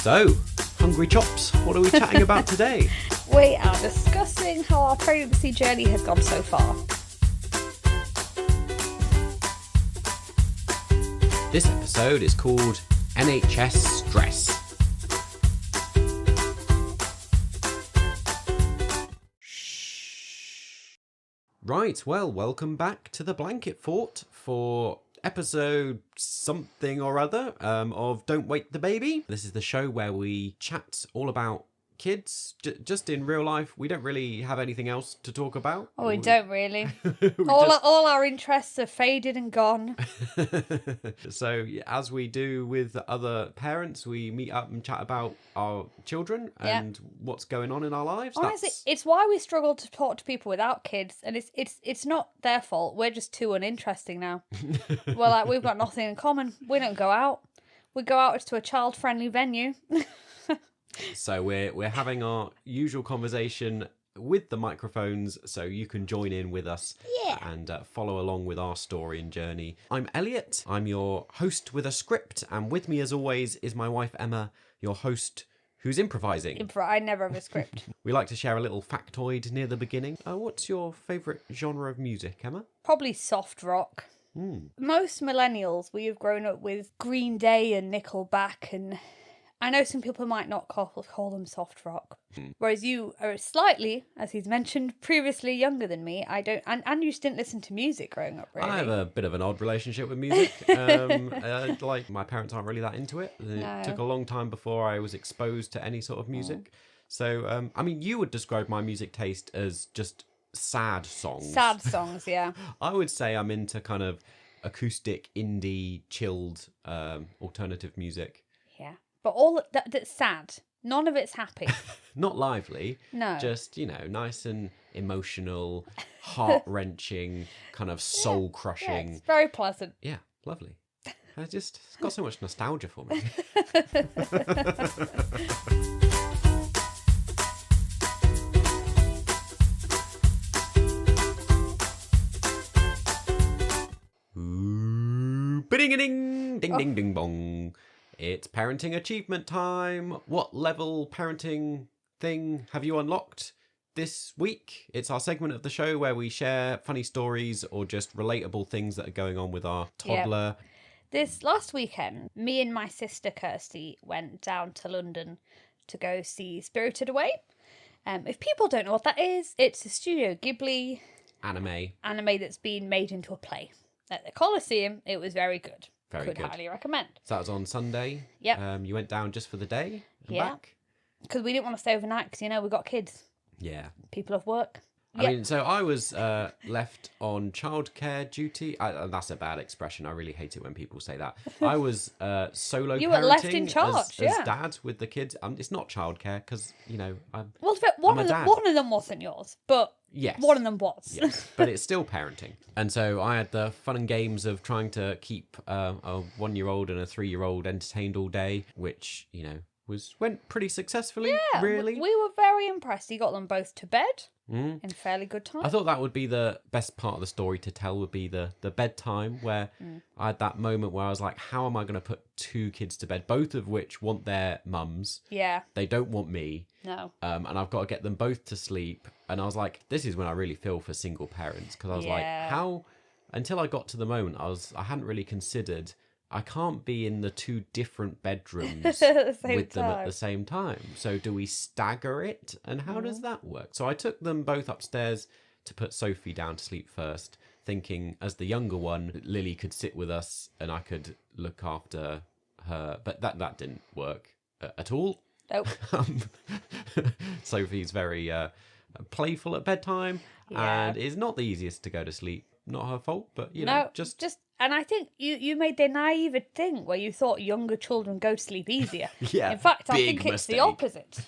So, Hungry Chops, what are we chatting about today? We are discussing how our pregnancy journey has gone so far. This episode is called NHS Stress. Right, well, welcome back to the Blanket Fort for episode something or other of Don't Wake the Baby. This is the show where we chat all about kids, just in real life. We don't really have anything else to talk about. Oh, we don't really. all our interests have faded and gone. So, as we do with other parents, we meet up and chat about our children and what's going on in our lives. Honestly, it's why we struggle to talk to people without kids, and it's not their fault. We're just too uninteresting now. We've got nothing in common. We don't go out. We go out to a child-friendly venue. So we're having our usual conversation with the microphones, so you can join in with us and follow along with our story and journey. I'm Elliot. I'm your host with a script, and with me as always is my wife Emma, your host who's improvising. I never have a script. We like to share a little factoid near the beginning. What's your favourite genre of music, Emma? Probably soft rock. Most millennials, we have grown up with Green Day and Nickelback, and I know some people might not call them soft rock. Whereas you are slightly, as he's mentioned, previously younger than me. I don't, and you just didn't listen to music growing up, really. I have a bit of an odd relationship with music. Like, my parents aren't really that into it. It took a long time before I was exposed to any sort of music. So, I mean, you would describe my music taste as just sad songs. Sad songs, yeah. I would say I'm into kind of acoustic, indie, chilled, alternative music. Yeah. But all that's sad. None of it's happy. Not lively. No. Just, nice and emotional, heart-wrenching, kind of soul-crushing. Yeah, it's very pleasant. Yeah, lovely. It's got so much nostalgia for me. Ooh, ding, ding, ding, bong. It's parenting achievement time. What level parenting thing have you unlocked this week? It's our segment of the show where we share funny stories or just relatable things that are going on with our toddler. Yep. This last weekend, me and my sister Kirsty went down to London to go see Spirited Away. If people don't know what that is, it's a Studio Ghibli anime that's been made into a play. At the Coliseum, it was very good. Could highly recommend. So that was on Sunday. Yep. You went down just for the day and back? Because we didn't want to stay overnight because, we've got kids. Yeah. People have work. I mean, so I was left on childcare duty. That's a bad expression. I really hate it when people say that. I was solo parenting. You were left in charge, as dad with the kids. It's not childcare because, I'm one of them wasn't yours, but yes, one of them was. Yes, but it's still parenting. And so I had the fun and games of trying to keep a 1-year-old and a 3-year-old entertained all day, which, went pretty successfully, really. We were very impressed. He got them both to bed in fairly good time. I thought that would be the best part of the story to tell, would be the bedtime, where I had that moment where I was like, how am I going to put 2 kids to bed, both of which want their mums? Yeah. They don't want me. No. And I've got to get them both to sleep. And I was like, this is when I really feel for single parents, because I was like, how... Until I got to the moment, I hadn't really considered... I can't be in the 2 different bedrooms with them at the same time. So do we stagger it? And how does that work? So I took them both upstairs to put Sophie down to sleep first, thinking as the younger one, Lily could sit with us and I could look after her. But that didn't work at all. Nope. Sophie's very playful at bedtime and is not the easiest to go to sleep. Not her fault, but, just... And I think you made the naive thing where you thought younger children go to sleep easier. Yeah. In fact, I think mistake. it's the opposite.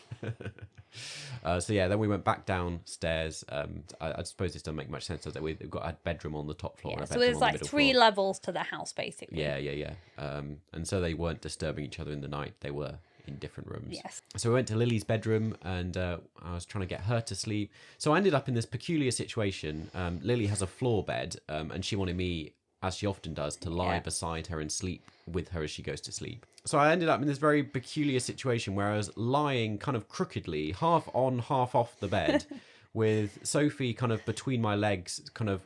Then we went back downstairs. I suppose this doesn't make much sense, does it? We've got a bedroom on the top floor and a bedroom so there's on the like middle 3 floor. levels to the house, basically. Yeah. And so they weren't disturbing each other in the night. They were in different rooms. Yes. So we went to Lily's bedroom and I was trying to get her to sleep. So I ended up in this peculiar situation. Lily has a floor bed and she wanted me as she often does, to lie beside her and sleep with her as she goes to sleep. So I ended up in this very peculiar situation where I was lying kind of crookedly, half on, half off the bed, with Sophie kind of between my legs, kind of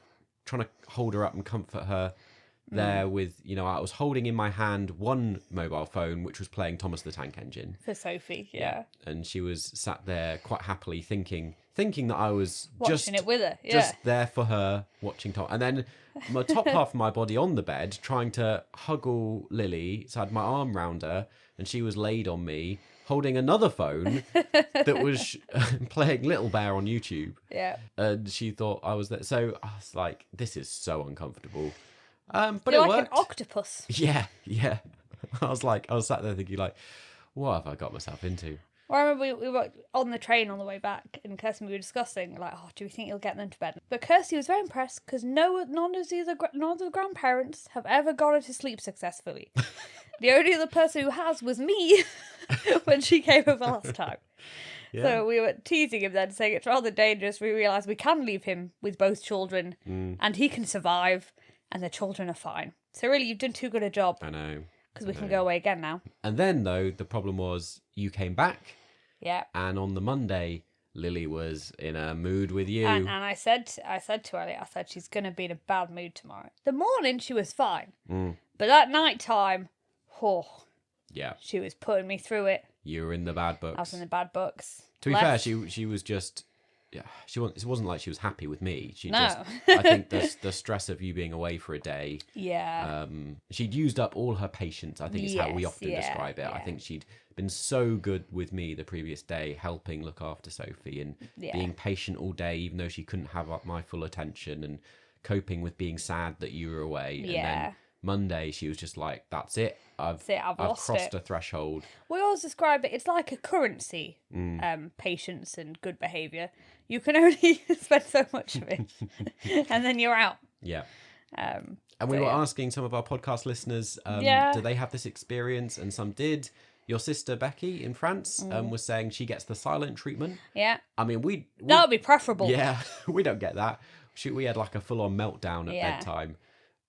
trying to hold her up and comfort her there with, I was holding in my hand one mobile phone, which was playing Thomas the Tank Engine. For Sophie, yeah. And she was sat there quite happily thinking that I was watching it with her, just there for her, watching Tom. And then my top half of my body on the bed, trying to huggle Lily, so I had my arm round her, and she was laid on me, holding another phone that was playing Little Bear on YouTube. Yeah. And she thought I was there. So I was like, this is so uncomfortable. But You're it like worked. an octopus. Yeah. I was sat there thinking, like, what have I got myself into? Well, I remember we were on the train on the way back, and Kirsty and we were discussing, like, do we think you'll get them to bed? But Kirsty was very impressed because none of the grandparents have ever got her to sleep successfully. The only other person who has was me when she came over last time. Yeah. So we were teasing him then, saying it's rather dangerous. We realised we can leave him with both children, and he can survive, and the children are fine. So really, you've done too good a job. I know. Because we can go away again now. And then, though, the problem was you came back. Yeah. And on the Monday, Lily was in a mood with you. And I said to Elliot, I said, she's going to be in a bad mood tomorrow. The morning, she was fine. But that night time, yeah, she was putting me through it. You were in the bad books. I was in the bad books. To be fair, she was just... Yeah, it wasn't like she was happy with me. No. I think the stress of you being away for a day. Yeah. She'd used up all her patience, I think is how we often describe it. Yeah. I think she'd been so good with me the previous day, helping look after Sophie and being patient all day, even though she couldn't have my full attention, and coping with being sad that you were away. Yeah. And then Monday, she was just like, that's it. I've crossed a threshold. We always describe it, it's like a currency, patience and good behaviour. You can only spend so much of it, and then you're out. Yeah. And we were asking some of our podcast listeners, do they have this experience? And some did. Your sister Becky in France was saying she gets the silent treatment. Yeah. I mean, we that would be preferable. Yeah, we don't get that. We had like a full-on meltdown at bedtime.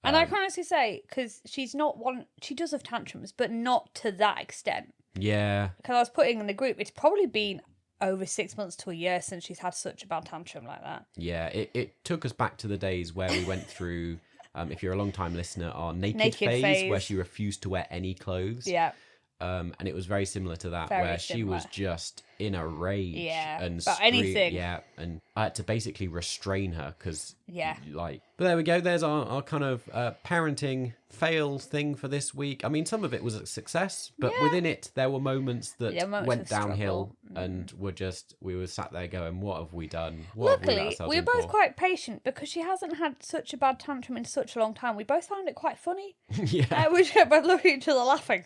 And I can honestly say, because she's not one, she does have tantrums, but not to that extent. Yeah. Because I was putting in the group, it's probably been over 6 months to a year since she's had such a bad tantrum like that. Yeah, it took us back to the days where we went through, if you're a long-time listener, our naked phase, where she refused to wear any clothes. Yeah. And it was very similar to that, where she was just in a rage and about anything. Yeah, and I had to basically restrain her because, But there we go. There's our kind of parenting fails thing for this week. I mean, some of it was a success, but within it, there were moments that went downhill, and we were sat there going, "What have we done?" Luckily, we were both quite patient because she hasn't had such a bad tantrum in such a long time. We both found it quite funny. Yeah, we just kept both looking at each other laughing.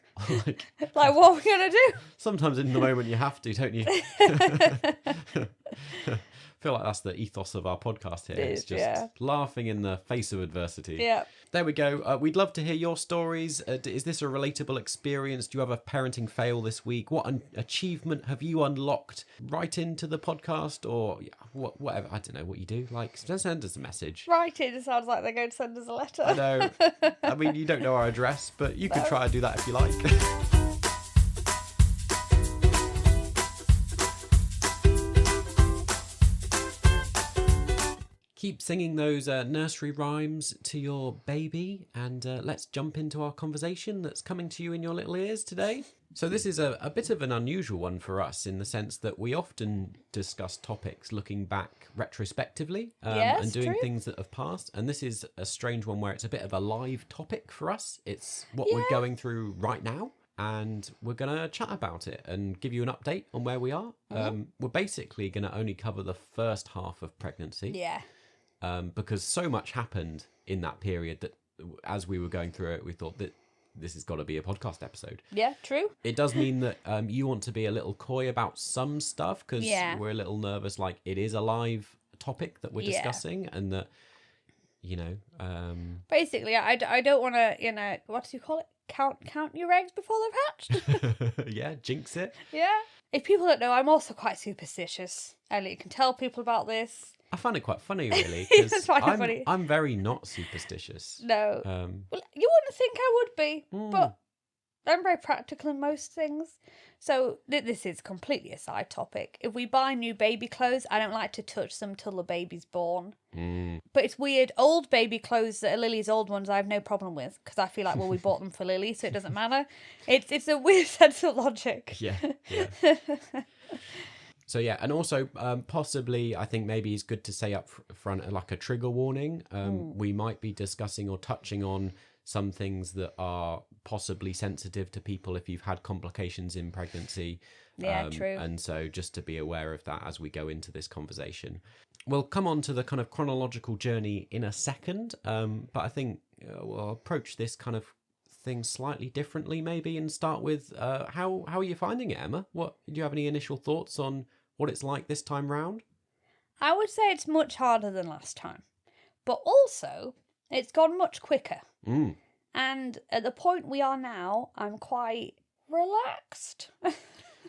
Like, what are we gonna do? Sometimes in the moment you have to, don't you? I feel like that's the ethos of our podcast here. It's just laughing in the face of adversity. Yeah. There we go. We'd love to hear your stories. Is this a relatable experience? Do you have a parenting fail this week? What achievement have you unlocked? Write into the podcast or whatever. I don't know what you do. Like, send us a message. Write in. It sounds like they're going to send us a letter. I know. I mean, you don't know our address, but you can try and do that if you like. Keep singing those nursery rhymes to your baby, and let's jump into our conversation that's coming to you in your little ears today. So this is a bit of an unusual one for us in the sense that we often discuss topics looking back retrospectively and doing things that have passed. And this is a strange one where it's a bit of a live topic for us. It's what we're going through right now. And we're going to chat about it and give you an update on where we are. We're basically going to only cover the first half of pregnancy. Yeah. Because so much happened in that period that as we were going through it, we thought that this has got to be a podcast episode. Yeah, true. It does mean that you want to be a little coy about some stuff because we're a little nervous. Like, it is a live topic that we're discussing, and that, basically, I don't want to, what do you call it? count your eggs before they've hatched. Yeah, jinx it. Yeah. If people don't know, I'm also quite superstitious. Elliot can tell people about this. I find it quite funny, really, because funny. I'm very not superstitious. No. Well, you wouldn't think I would be, but I'm very practical in most things. So this is completely a side topic. If we buy new baby clothes, I don't like to touch them till the baby's born. But it's weird. Old baby clothes that are Lily's old ones, I have no problem with, because I feel like, well, we bought them for Lily, so it doesn't matter. It's a weird sense of logic. Yeah. So yeah, and also possibly, I think maybe it's good to say up front like a trigger warning. We might be discussing or touching on some things that are possibly sensitive to people if you've had complications in pregnancy. Yeah, true. And so just to be aware of that as we go into this conversation. We'll come on to the kind of chronological journey in a second, but I think we'll approach this kind of thing slightly differently maybe, and start with how are you finding it, Emma? Do you have any initial thoughts on what it's like this time round? I would say it's much harder than last time, but also it's gone much quicker. And at the point we are now, I'm quite relaxed.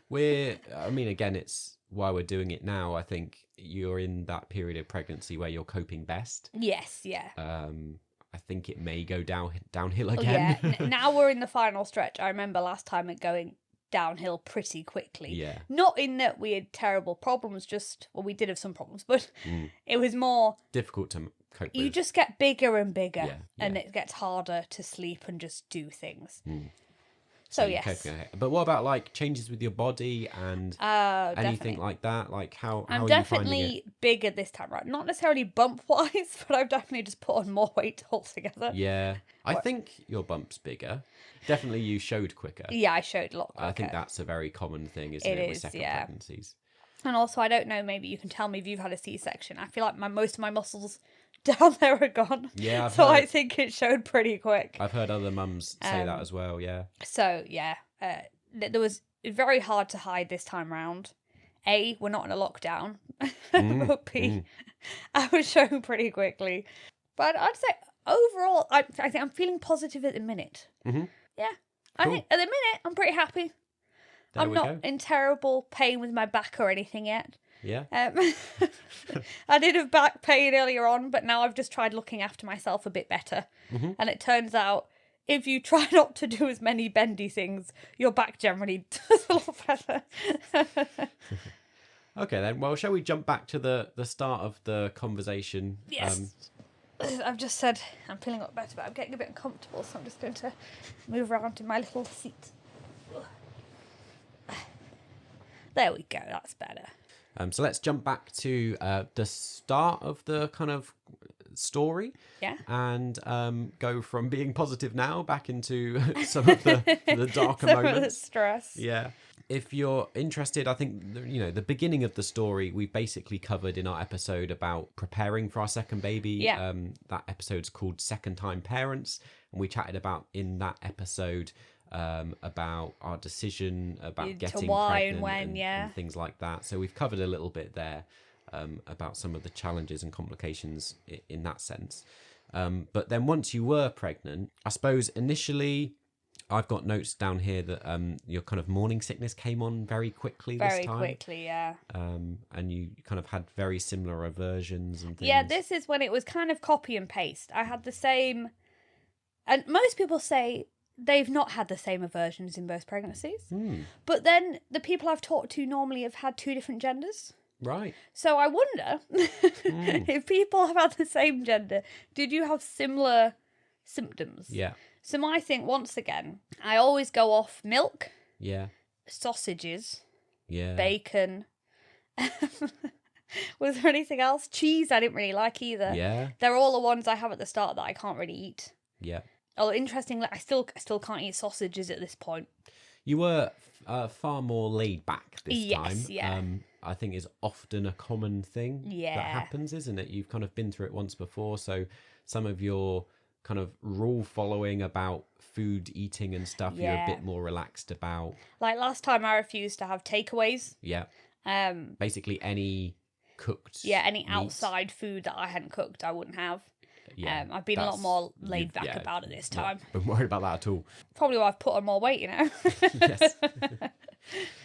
Again, it's why we're doing it now. I think you're in that period of pregnancy where you're coping best. Yes, yeah. I think it may go downhill again. Yeah, now we're in the final stretch. I remember last time it going downhill pretty quickly. Yeah. Not in that we had terrible problems, we did have some problems, but it was more difficult to cope with. You just get bigger and bigger, and it gets harder to sleep and just do things. So yes. But what about like changes with your body and anything definitely. like that? Like how I'm are definitely you finding it? bigger this time, right? Not necessarily bump wise, but I've definitely just put on more weight altogether. Yeah, I think your bump's bigger. Definitely, you showed quicker. Yeah, I showed a lot quicker. I think that's a very common thing, isn't it with second pregnancies? And also, I don't know, maybe you can tell me if you've had a C-section. I feel like most of my muscles down there are gone. Yeah, I think it showed pretty quick. I've heard other mums say that as well, yeah. So, yeah, there was very hard to hide this time round. A, we're not in a lockdown. But B, I was showing pretty quickly. But I'd say, overall, I think I'm feeling positive at the minute. Mm-hmm. Yeah. Cool. I think at the minute, I'm pretty happy. I'm not in terrible pain with my back or anything yet. Yeah. I did have back pain earlier on, but now I've just tried looking after myself a bit better. And it turns out if you try not to do as many bendy things, your back generally does a lot better. Okay then, well, shall we jump back to the start of the conversation? Yes. I've just said I'm feeling a lot better, but I'm getting a bit uncomfortable, so I'm just going to move around in my little seat. There we go, that's better. So let's jump back to the start of the kind of story. Yeah. And go from being positive now back into some of the darker moments. Of the stress. Yeah. If you're interested, I think, the beginning of the story we've basically covered in our episode about preparing for our second baby. Yeah. That episode's called Second Time Parents. And we chatted about in that episode about our decision about getting pregnant and things like that. So we've covered a little bit there about some of the challenges and complications in that sense. But then once you were pregnant, I suppose initially I've got notes down here that your kind of morning sickness came on very quickly this time. Very quickly, yeah. And you kind of had very similar aversions and things. Yeah, this is when it was kind of copy and paste. I had the same... And most people say they've not had the same aversions in both pregnancies. But then the people I've talked to normally have had two different genders. Right. So I wonder if people have had the same gender, did you have similar symptoms? Yeah. So my thing, once again, I always go off milk. Yeah. Sausages. Yeah. Bacon. Was there anything else? Cheese I didn't really like either. Yeah. They're all the ones I have at the start that I can't really eat. Yeah. Oh, interestingly, I still can't eat sausages at this point. You were far more laid back this time. Yeah. I think is often a common thing that happens, isn't it? You've kind of been through it once before, so some of your kind of rule following about food eating and stuff, you're a bit more relaxed about. Like last time I refused to have takeaways. Yeah. Basically any cooked any meat. outside food that I hadn't cooked I wouldn't have. Yeah, I've been a lot more laid back about it this time. Not been worried about that at all. Probably why I've put on more weight, Yes.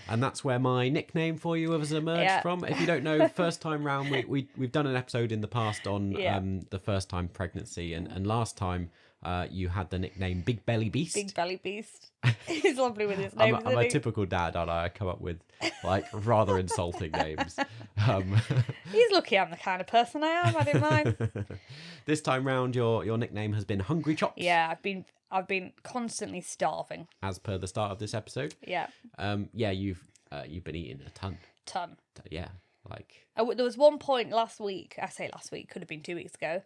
And that's where my nickname for you has emerged from. If you don't know, first time round, we've done an episode in the past on the first time pregnancy, and last time you had the nickname Big Belly Beast. Big Belly Beast. He's lovely with his name. I'm a typical dad, aren't I? I come up with like rather insulting names. He's lucky I'm the kind of person I am. I didn't mind. This time round, your nickname has been Hungry Chops. Yeah, I've been constantly starving. As per the start of this episode. Yeah. You've been eating a ton. Yeah, like. There was one point last week. I say last week, could have been 2 weeks ago.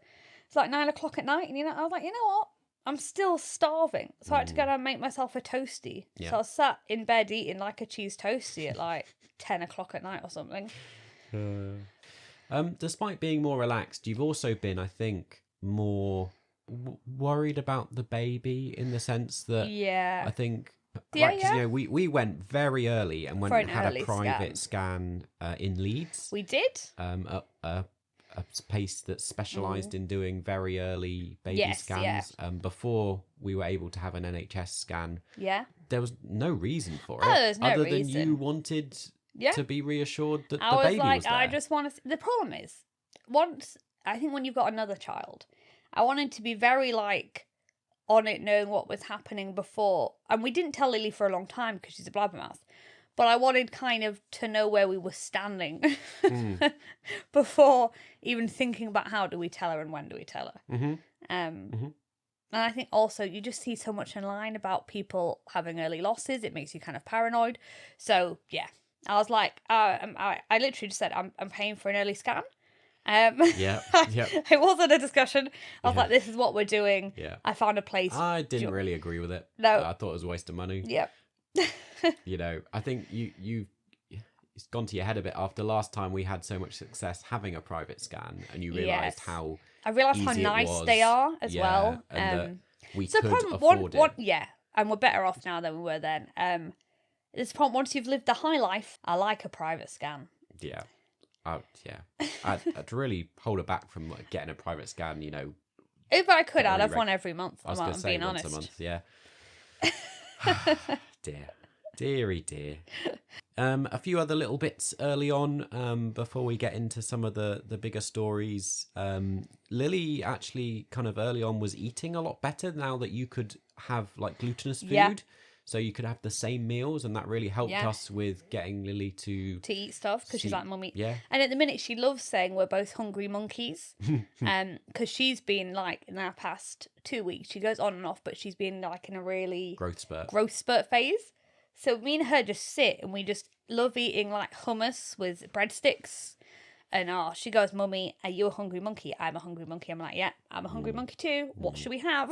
It's like 9 o'clock at night, and I was like, you know what? I'm still starving, so I had to go down and make myself a toasty. Yeah. So I was sat in bed eating like a cheese toasty at like 10 o'clock at night or something. Despite being more relaxed, you've also been, I think, more worried about the baby in the sense that I think. We went very early and went and had a private scan in Leeds. We did. A place that specialised in doing very early baby scans. Before we were able to have an NHS scan. Yeah. There was no reason for it. There's no other reason. Than you wanted to be reassured that the baby was there. I just want to. The problem is, I think when you've got another child, I wanted to be very like on it, knowing what was happening before. And we didn't tell Lily for a long time because she's a blabbermouth. But I wanted kind of to know where we were standing before even thinking about how do we tell her and when do we tell her. And I think also you just see so much online about people having early losses. It makes you kind of paranoid. So, yeah, I was like, I literally just said, I'm paying for an early scan. It wasn't a discussion. I was like, this is what we're doing. Yeah. I found a place. I didn't really agree with it. No. I thought it was a waste of money. Yeah. I think it's gone to your head a bit after last time we had so much success having a private scan, and you realised how nice they are as well. And that we could afford it. And we're better off now than we were then. This point, once you've lived the high life, I like a private scan. Yeah. I'd really hold it back from like, getting a private scan, If I could, I'd have one every month. I was going to say once a month, yeah. Deary dear. A few other little bits early on before we get into some of the bigger stories. Lily actually kind of early on was eating a lot better now that you could have like glutinous food. Yeah. So you could have the same meals, and that really helped us with getting Lily to eat stuff because she's like, Mummy. Yeah. And at the minute, she loves saying we're both hungry monkeys. Because she's been like in our past 2 weeks, she goes on and off, but she's been like in a really growth spurt phase. So me and her just sit and we just love eating like hummus with breadsticks. And she goes, Mummy, are you a hungry monkey? I'm a hungry monkey. I'm like, yeah, I'm a hungry monkey too. What should we have?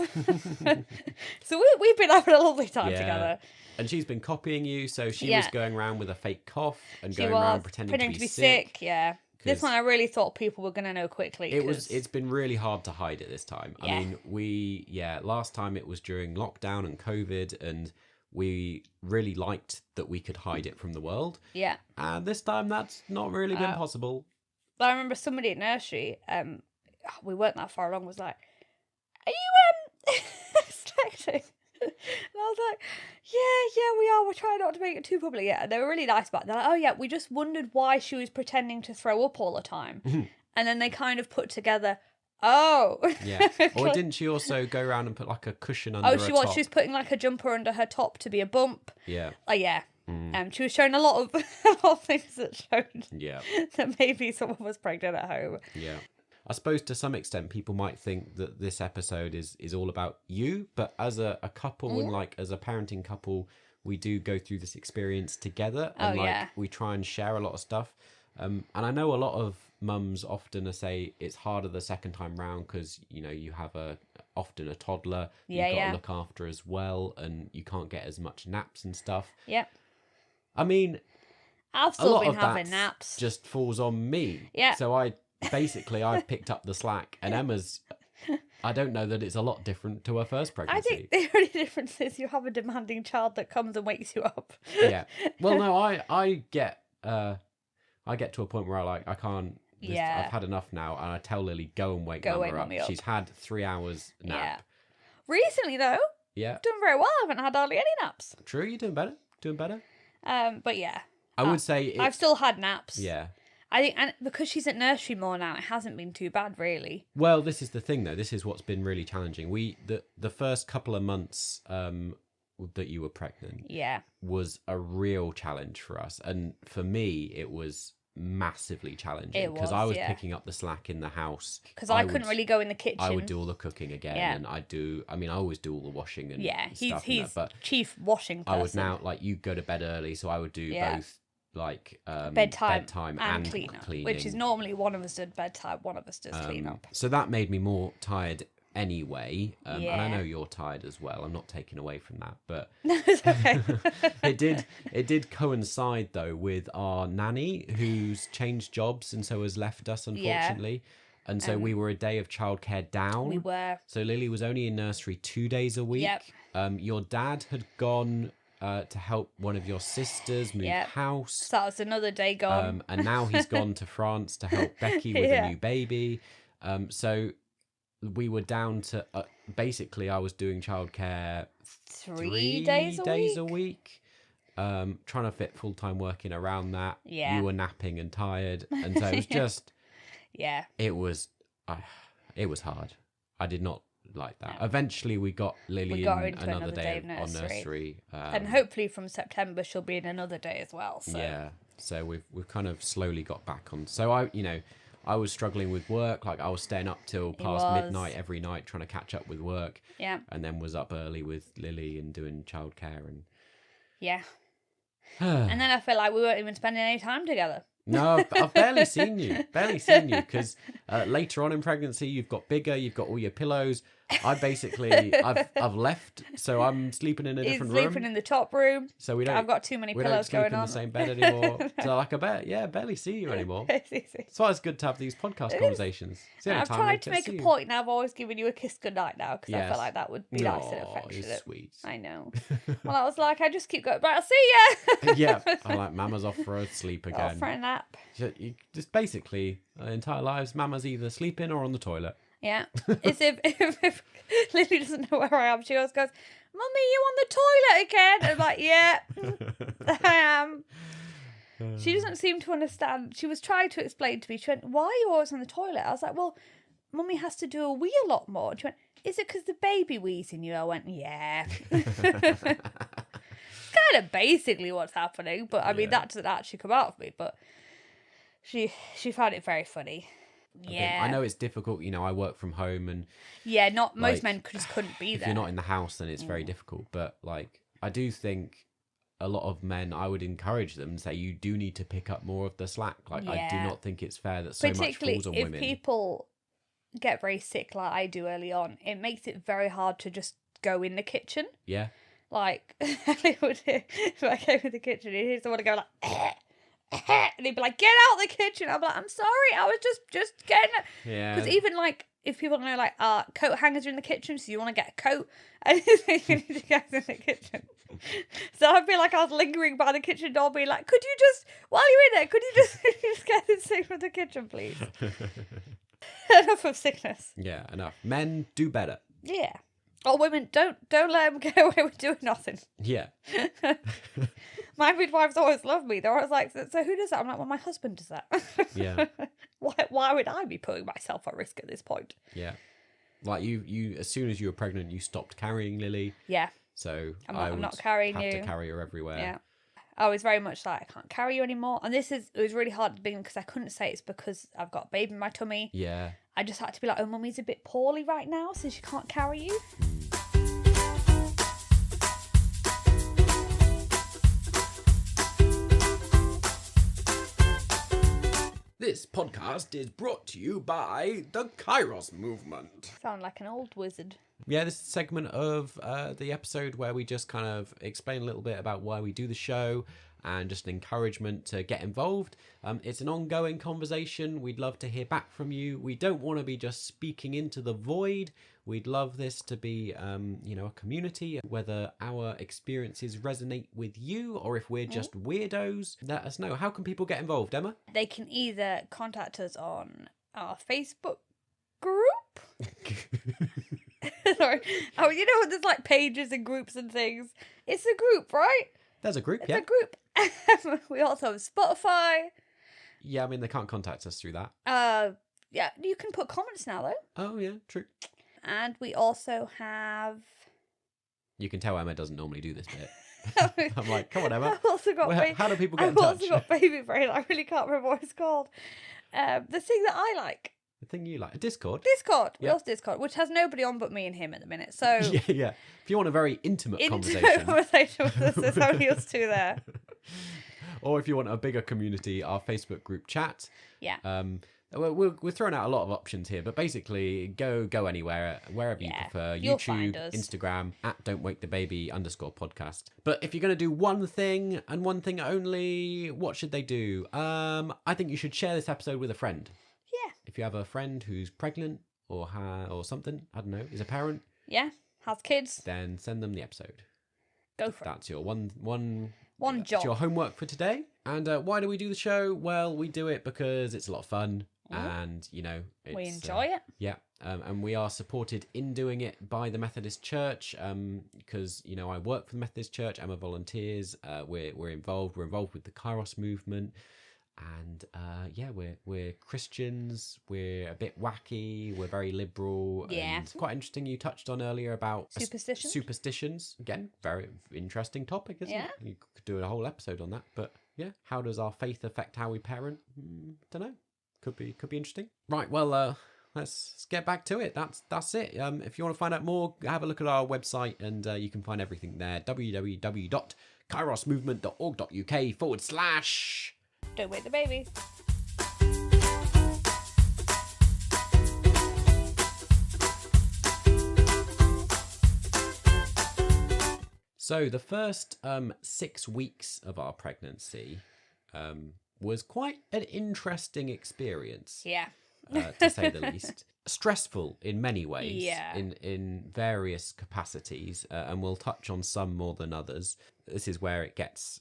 So we've been having a lovely time together. And she's been copying you. So she was going around with a fake cough and going around pretending to be sick. Yeah. This one I really thought people were going to know quickly. It's been really hard to hide it this time. Yeah. I mean, last time it was during lockdown and COVID, and we really liked that we could hide it from the world. Yeah. And this time that's not really been possible. But I remember somebody at nursery, we weren't that far along, was like, are you expecting? And I was like, yeah, we are. We're trying not to make it too public. Yeah, and they were really nice about it. They're like, oh yeah, we just wondered why she was pretending to throw up all the time. And then they kind of put together, yeah. Or didn't she also go around and put like a cushion under her top? She was putting like a jumper under her top to be a bump. Yeah. Yeah. She was showing a lot of things that showed that maybe someone was pregnant at home. Yeah. I suppose to some extent people might think that this episode is all about you, but as a couple and like as a parenting couple, we do go through this experience together, and we try and share a lot of stuff. And I know a lot of mums often say it's harder the second time round because you have often a toddler you've got to look after as well, and you can't get as much naps and stuff. Yeah. I mean, I've still been having naps. Just falls on me. Yeah. So I've picked up the slack, and Emma's. I don't know that it's a lot different to her first pregnancy. I think the only difference is you have a demanding child that comes and wakes you up. Yeah. Well, no, I get to a point where I can't I've had enough now, and I tell Lily, go and wake Mama up. She's had 3 hours nap. Yeah. Recently, though, doing very well. I haven't had hardly any naps. True, you're doing better. But yeah. I would say... I've still had naps. Yeah. I think, and because she's at nursery more now, it hasn't been too bad, really. Well, this is the thing, though. This is what's been really challenging. The first couple of months that you were pregnant was a real challenge for us. And for me, it was massively challenging because I was picking up the slack in the house. Because I couldn't really go in the kitchen. I would do all the cooking again, and I always do all the washing and stuff. He's chief washing person. I would now, like, you go to bed early, so I would do both, like, bedtime and cleaning. Which is normally one of us does bedtime, one of us does clean up. So that made me more tired anyway, and I know you're tired as well. I'm not taking away from that, but no, it's okay. it did coincide though with our nanny who's changed jobs and so has left us, unfortunately. And so we were a day of childcare down. We were. So Lily was only in nursery 2 days a week. Your dad had gone to help one of your sisters move house. So that was another day gone. And now he's gone to France to help Becky with a new baby. So we were down to basically I was doing childcare 3 days a week, trying to fit full-time work in around that. You were napping and tired, and so it was just it was hard. I did not like that. Eventually we got Lily in another day of nursery, and hopefully from September she'll be in another day as well. So. So we've kind of slowly got back on. So I was struggling with work. Like, I was staying up till past midnight every night trying to catch up with work. Yeah. And then was up early with Lily and doing childcare and... Yeah. And then I feel like we weren't even spending any time together. No, I've barely seen you. Because later on in pregnancy, you've got bigger, you've got all your pillows. I've left, so I'm sleeping in a different room. He's sleeping in the top room. So I've got too many pillows going on. We don't sleep in the same bed anymore. So like, I barely see you anymore. That's why it's good to have these podcast conversations. I've tried to make a point, and I've always given you a kiss goodnight now, because I felt like that would be nice and affectionate. Sweet. I know. Well, I was like, I just keep going, right, I'll see ya. I'm like, Mama's off for a sleep again. Off for a nap. Just basically, our entire lives, Mama's either sleeping or on the toilet. Yeah. It's if Lily doesn't know where I am, she always goes, Mummy, you on the toilet again? And I'm like, yeah, I am. She doesn't seem to understand. She was trying to explain to me. She went, why are you always on the toilet? I was like, well, Mummy has to do a wee a lot more. She went, is it because the baby wees in you? I went, yeah. It's kind of basically what's happening, but I mean, that doesn't actually come out of me, but she found it very funny. I know it's difficult. I work from home, and not most men just couldn't be there. If you're not in the house, then it's very difficult. But like, I do think a lot of men, I would encourage them and say you do need to pick up more of the slack. Like, I do not think it's fair that so much falls on women. If people get very sick like I do early on, it makes it very hard to just go in the kitchen. Yeah. Like, if I go in the kitchen, you hear someone go like, and he'd be like, get out the kitchen. I'm like, I'm sorry, I was just getting it. Yeah. Because even like, if people know like coat hangers are in the kitchen, so you want to get a coat, and you need to go in the kitchen. So I feel like I was lingering by the kitchen door being like, could you just, while you're in it, could you just get this thing from the kitchen, please? Enough of sickness. Yeah, enough. Men, do better. Yeah. Oh, women, don't let them get away with doing nothing. Yeah. My midwives always love me. They're always like, so who does that? I'm like, well, my husband does that. Yeah. Why would I be putting myself at risk at this point? Yeah. Like you as soon as you were pregnant, you stopped carrying Lily. Yeah. So I'm not carrying have you. to carry her everywhere. Yeah. I was very much like, I can't carry you anymore. And it was really hard at the beginning because I couldn't say it's because I've got a baby in my tummy. Yeah. I just had to be like, oh, Mummy's a bit poorly right now, so she can't carry you. This podcast is brought to you by the Kairos movement. Sound like an old wizard. Yeah, this is a segment of the episode where we just kind of explain a little bit about why we do the show, and just an encouragement to get involved. It's an ongoing conversation. We'd love to hear back from you. We don't want to be just speaking into the void. We'd love this to be, a community, whether our experiences resonate with you or if we're just weirdos. Let us know. How can people get involved, Emma? They can either contact us on our Facebook group. Sorry. Oh, there's like pages and groups and things. It's a group, right? There's a group, It's a group. We also have Spotify. Yeah, I mean, they can't contact us through that. Yeah, you can put comments now, though. Oh, yeah, true. And we also have... You can tell Emma doesn't normally do this bit. I'm like, come on, Emma. I've also got how do people get in touch? I've also got baby brain. I really can't remember what it's called. The thing that I like. The thing you like. Discord. Discord. We also Discord, which has nobody on but me and him at the minute. So Yeah. If you want a very intimate conversation with us, there's only us two there. Or if you want a bigger community, our Facebook group chat. Yeah. We're throwing out a lot of options here, but basically go anywhere, wherever you prefer. YouTube, Instagram, @don'twakethebaby_podcast. But if you're going to do one thing and one thing only, what should they do? I think you should share this episode with a friend. Yeah. If you have a friend who's pregnant or something, I don't know, is a parent. Yeah, has kids. Then send them the episode. Go for it. That's your one job. That's your homework for today. And why do we do the show? Well, we do it because it's a lot of fun. And, we enjoy it. Yeah. And we are supported in doing it by the Methodist Church because, I work for the Methodist Church. Emma volunteers. We're involved. We're involved with the Kairos movement. And, we're Christians. We're a bit wacky. We're very liberal. Yeah. And it's quite interesting. You touched on earlier about superstitions. Again, very interesting topic, isn't it? You could do a whole episode on that. But, yeah, how does our faith affect how we parent? Don't know. Could be interesting. Right, well, let's get back to it. That's it. If you want to find out more, have a look at our website and you can find everything there. www.kairosmovement.org.uk/ Don't wake the baby. So the first 6 weeks of our pregnancy was quite an interesting experience. Yeah. To say the least. Stressful in many ways. Yeah. In various capacities. And we'll touch on some more than others. This is where it gets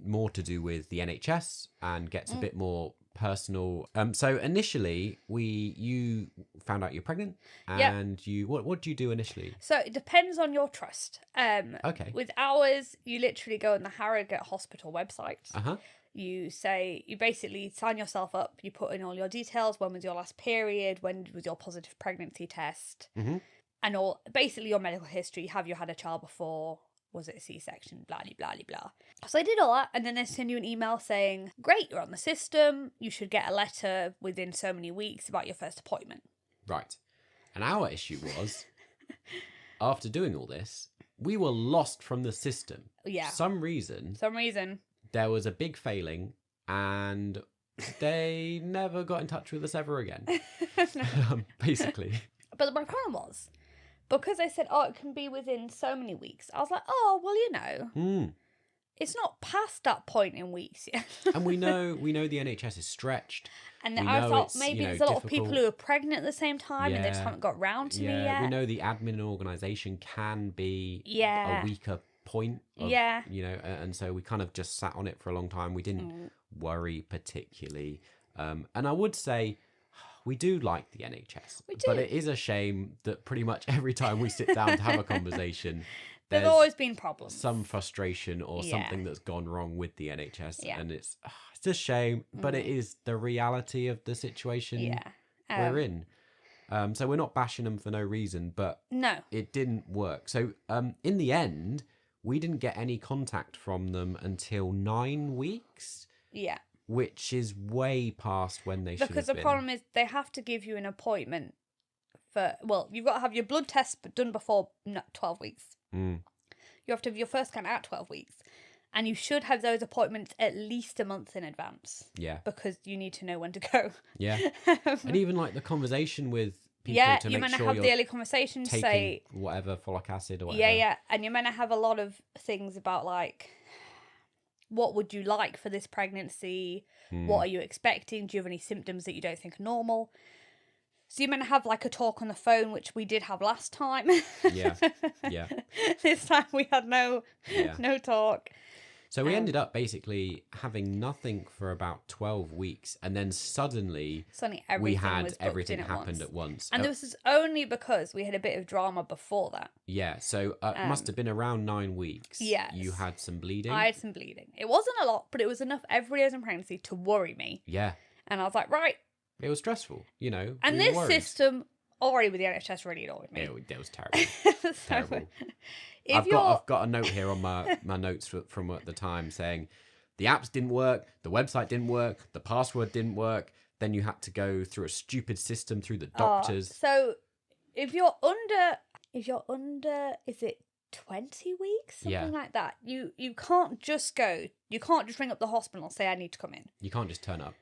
more to do with the NHS and gets a bit more personal. So initially, you found out you're pregnant, and you what do you do initially? So it depends on your trust. Okay. With ours, you literally go on the Harrogate Hospital website. You basically sign yourself up. You put in all your details. When was your last period? When was your positive pregnancy test? And basically your medical history. Have you had a child before? Was it a C-section? Blah, blah, blah, blah. So I did all that, and then they send you an email saying, great, you're on the system. You should get a letter within so many weeks about your first appointment. Right. And our issue was, after doing all this, we were lost from the system. Yeah. For some reason. There was a big failing, and they never got in touch with us ever again. Basically. But my problem was, because they said, it can be within so many weeks, I was like, it's not past that point in weeks yet. And we know the NHS is stretched. And I thought maybe there's a lot of people who are pregnant at the same time and they just haven't got round to me yet. We know the admin organisation can be a weaker point. And so we kind of just sat on it for a long time. We didn't worry particularly. And I would say we do like the NHS. We do. But it is a shame that pretty much every time we sit down to have a conversation, there's always been problems. Some frustration or something that's gone wrong with the NHS. And it's a shame, but it is the reality of the situation we're in. So we're not bashing them for no reason, but it didn't work. So in the end, we didn't get any contact from them until 9 weeks. Yeah. Which is way past when they should have been. Because the problem is they have to give you an appointment you've got to have your blood test done before 12 weeks. You have to have your first scan at 12 weeks. And you should have those appointments at least a month in advance. Yeah. Because you need to know when to go. Yeah. And even like the conversation with people to make sure have the early conversation, taking say whatever, folic acid or whatever. Yeah. And you're meant to have a lot of things about like what would you like for this pregnancy? What are you expecting? Do you have any symptoms that you don't think are normal? So you're meant to have like a talk on the phone, which we did have last time. Yeah. This time we had no talk. So we ended up basically having nothing for about 12 weeks, and then suddenly we had everything happened at once. And this was only because we had a bit of drama before that. Yeah, so it must have been around 9 weeks. Yes. You had some bleeding? I had some bleeding. It wasn't a lot, but it was enough every day in pregnancy to worry me. Yeah. And I was like, right. It was stressful, you know. And this system, already with the NHS, really annoyed me. It was terrible. Terrible. I've got a note here on my notes from at the time saying the apps didn't work, the website didn't work, the password didn't work. Then you had to go through a stupid system through the doctors. So if you're under, is it 20 weeks? Something like that. You can't just ring up the hospital and say, I need to come in. You can't just turn up.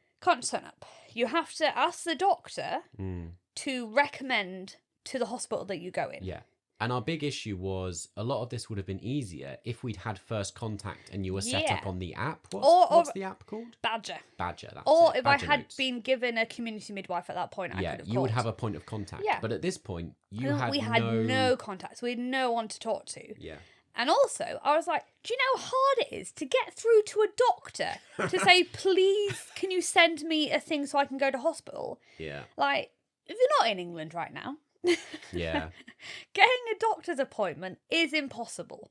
You have to ask the doctor to recommend to the hospital that you go in. Yeah. And our big issue was a lot of this would have been easier if we'd had first contact and you were set up on the app. What's the app called? Badger. That's or it. if Badger I had Notes. been given a community midwife at that point, I could have called. You would have a point of contact. Yeah. But at this point, we had no contacts. We had no one to talk to. Yeah. And also, I was like, do you know how hard it is to get through to a doctor to say, please, can you send me a thing so I can go to hospital? Yeah. Like, if you're not in England right now, yeah, getting a doctor's appointment is impossible.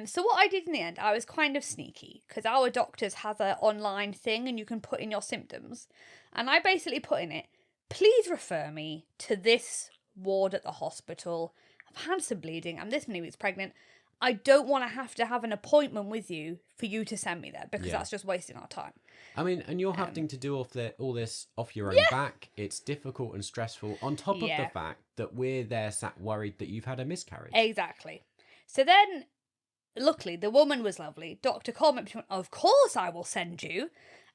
So what I did in the end, I was kind of sneaky because our doctors has an online thing and you can put in your symptoms. And I basically put in it, please refer me to this ward at the hospital. I've had some bleeding. I'm this many weeks pregnant. I don't want to have an appointment with you for you to send me there because that's just wasting our time. I mean, and you're having to do all this off your own back. It's difficult and stressful on top of the fact that we're there sat worried that you've had a miscarriage. Exactly. So then, luckily, the woman was lovely. Dr. Coleman, she went, of course I will send you.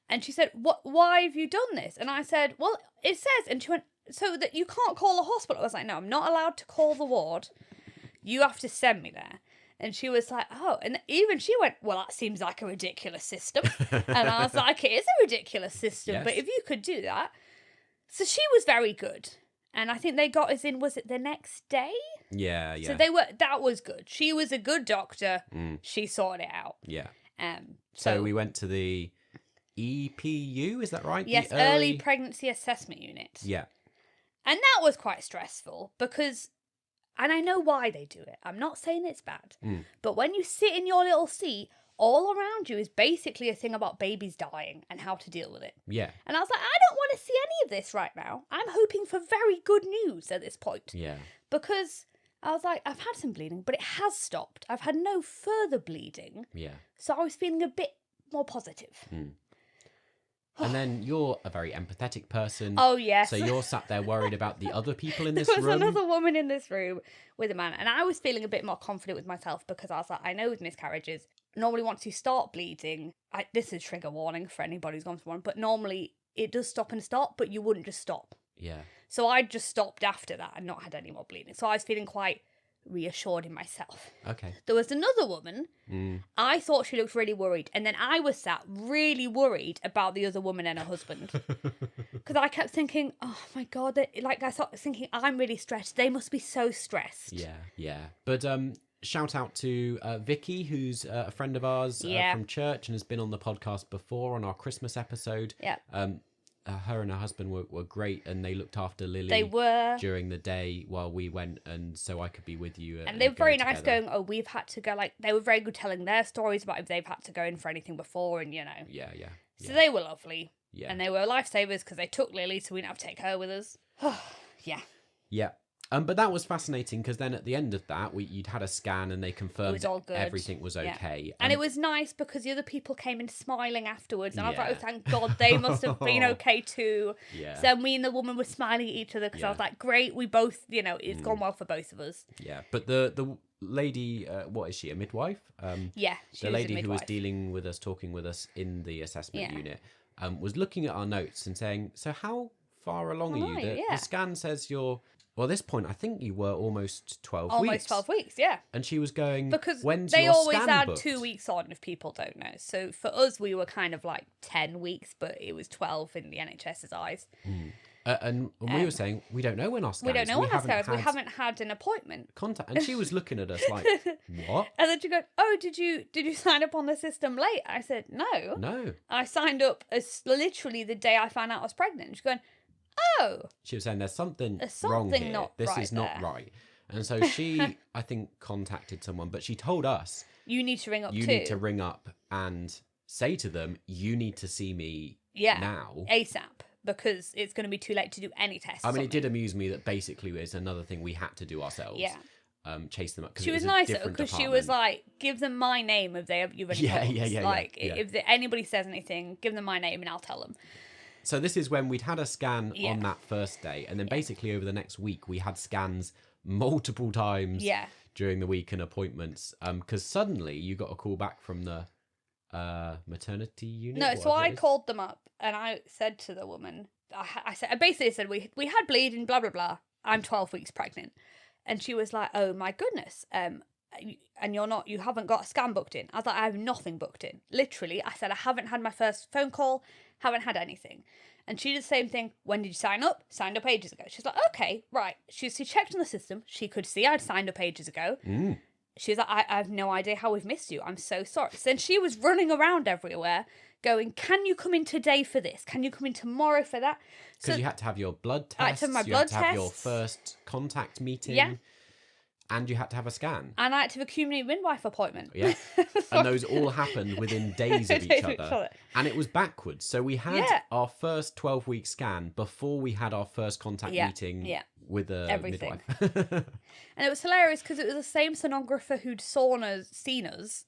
And she said, why have you done this? And I said, well, it says, and she went, so that you can't call the hospital. I was like, no, I'm not allowed to call the ward. You have to send me there. And she was like, oh, and even she went, well, that seems like a ridiculous system. And I was like, it is a ridiculous system, but if you could do that. So she was very good. And I think they got us in, was it the next day? Yeah. So that was good. She was a good doctor. She sorted it out. Yeah. So we went to the EPU, is that right? Yes, early pregnancy assessment unit. Yeah. And that was quite stressful because, and I know why they do it. I'm not saying it's bad. But when you sit in your little seat, all around you is basically a thing about babies dying and how to deal with it. Yeah. And I was like, I don't want to see any of this right now. I'm hoping for very good news at this point. Yeah. Because I was like, I've had some bleeding, but it has stopped. I've had no further bleeding. Yeah. So I was feeling a bit more positive. And then you're a very empathetic person. Oh, yes. So you're sat there worried about the other people in this room. There was another woman in this room with a man. And I was feeling a bit more confident with myself because I was like, I know with miscarriages, normally once you start bleeding, this is a trigger warning for anybody who's gone through one, but normally it does stop and stop, but you wouldn't just stop. Yeah. So I just stopped after that and not had any more bleeding. So I was feeling quite reassured in myself. Okay. There was another woman. I thought she looked really worried. And then I was sat really worried about the other woman and her husband. Because I kept thinking, oh my God, I started thinking, I'm really stressed. They must be so stressed. Yeah. But shout out to Vicky, who's a friend of ours from church and has been on the podcast before on our Christmas episode. Yeah. Her and her husband were great, and they looked after Lily. They were during the day while we went, and so I could be with you. And they were very nice going, oh, we've had to go. Like, they were very good telling their stories about if they've had to go in for anything before, and Yeah. So they were lovely. Yeah. And they were lifesavers because they took Lily, so we didn't have to take her with us. Yeah. Yeah. But that was fascinating because then at the end of that, you'd had a scan and they confirmed it was all good. Everything was okay. Yeah. And it was nice because the other people came in smiling afterwards. And I was like, oh, thank God, they must have been okay too. Yeah. So me and the woman were smiling at each other because I was like, great, we both, it's gone well for both of us. Yeah. But the lady, what is she, a midwife? Yeah. She the was lady a who was midwife. dealing with us, talking with us in the assessment unit, was looking at our notes and saying, so how far along are you? The scan says you're Well, at this point, I think you were almost 12 weeks. Almost 12 weeks, yeah. And she was going, because when's they your always scan add booked? 2 weeks on if people don't know. So for us, we were kind of like 10 weeks, but it was 12 in the NHS's eyes. And we were saying, we don't know when our scan is. We don't know when our scan is. We haven't had an appointment. Contact. And she was looking at us like, what? And then she goes, oh, did you sign up on the system late? I said, no. No. I signed up as literally the day I found out I was pregnant. She's going, oh. She was saying, there's something wrong something here. not This right is not there. right. And so she, I think, contacted someone, but she told us, you need to ring up you too. need to ring up and say to them, you need to see me now. ASAP, because it's going to be too late to do any tests. I mean, it did amuse me that basically it's another thing we had to do ourselves. Yeah. Chase them up. She was nice because she was like, give them my name if they have you any problems. Like, if anybody says anything, give them my name and I'll tell them. So this is when we'd had a scan on that first day, and then basically over the next week we had scans multiple times during the week and appointments, because suddenly you got a call back from the maternity unit. No, so I called them up and I said to the woman, I basically said we had bleeding, blah blah blah. I'm 12 weeks pregnant, and she was like, oh my goodness, and you haven't got a scan booked in. I was like, I have nothing booked in. Literally, I said I haven't had my first phone call, haven't had anything. And she did the same thing. When did you sign up? Signed up ages ago. She's like, okay, right. She checked on the system. She could see I'd signed up ages ago. She's like, I have no idea how we've missed you. I'm so sorry. So then she was running around everywhere going, can you come in today for this? Can you come in tomorrow for that? Because you had to have your blood test. I had to have my you blood had to have your tests. first contact meeting. Yeah. And you had to have a scan. And I had to have a community midwife appointment. Yeah. And those all happened within days of each other. And it was backwards. So we had our first 12-week scan before we had our first contact meeting with a midwife. And it was hilarious because it was the same sonographer who'd seen us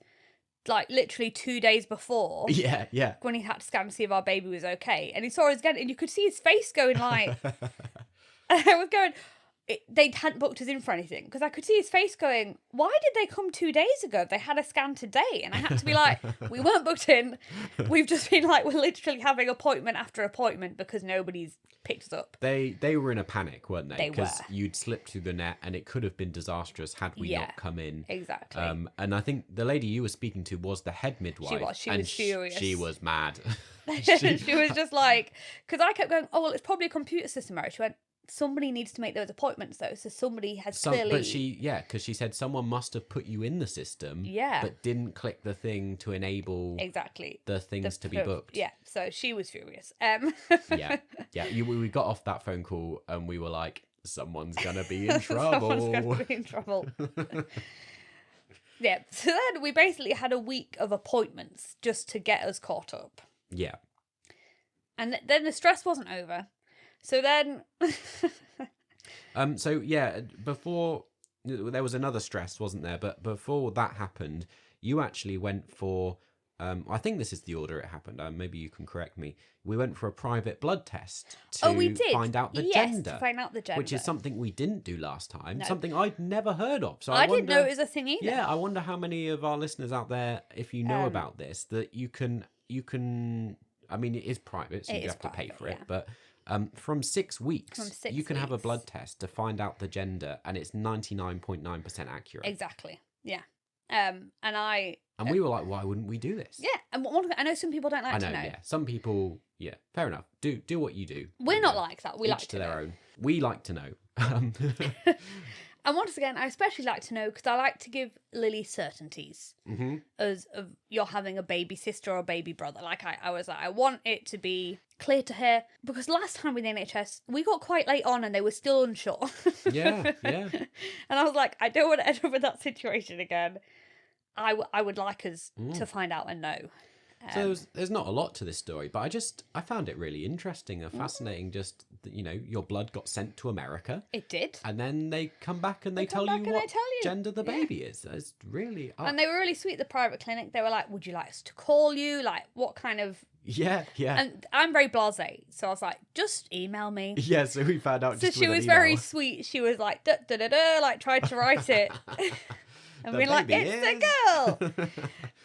like literally 2 days before. Yeah. When he had to scan to see if our baby was okay. And he saw us again and you could see his face going like... And I was going... They hadn't booked us in for anything because I could see his face going, why did they come 2 days ago? They had a scan today. And I had to be like, we weren't booked in. We've just been like, we're literally having appointment after appointment because nobody's picked us up. They were in a panic, weren't they? They were. Because you'd slipped through the net and it could have been disastrous had we not come in. Exactly. And I think the lady you were speaking to was the head midwife. She was furious. She was mad. She was just like, because I kept going, oh, well, it's probably a computer system error. She went, somebody needs to make those appointments though, so somebody has clearly... But because she said someone must have put you in the system, but didn't click the thing to enable the things to be booked. Yeah, so she was furious. We got off that phone call and we were like, someone's gonna be in trouble. Someone's gonna be in trouble. Yeah, so then we basically had a week of appointments just to get us caught up. Yeah. And then the stress wasn't over. So then... before... There was another stress, wasn't there? But before that happened, you actually went for... I think this is the order it happened. Maybe you can correct me. We went for a private blood test to find out the gender. To find out the gender. Which is something we didn't do last time. No. Something I'd never heard of. So I didn't know it was a thing either. Yeah, I wonder how many of our listeners out there, if you know about this, that you can... I mean, it is private, so you have to pay for it. But... from 6 weeks, you can have a blood test to find out the gender, and it's 99.9% accurate. Exactly. Yeah. And we were like, why wouldn't we do this? Yeah. And I know some people don't like to know. Yeah. Some people, fair enough. Do what you do. We're not like that. We like to their own. We like to know. And once again, I especially like to know because I like to give Lily certainties as of you're having a baby sister or a baby brother. Like I was like, I want it to be clear to her because last time with the NHS, we got quite late on and they were still unsure. Yeah. And I was like, I don't want to end up in that situation again. I would like us to find out and know. So there's not a lot to this story, but I found it really interesting and fascinating. Just, your blood got sent to America. It did. And then they come back and they tell you what gender the baby is. It's really... And they were really sweet, the private clinic. They were like, would you like us to call you? Like, what kind of... Yeah. And I'm very blasé, so I was like, just email me. Yeah, so we found out just So she was very sweet. She was like, da-da-da-da, like, tried to write it. And we're like, it's the girl.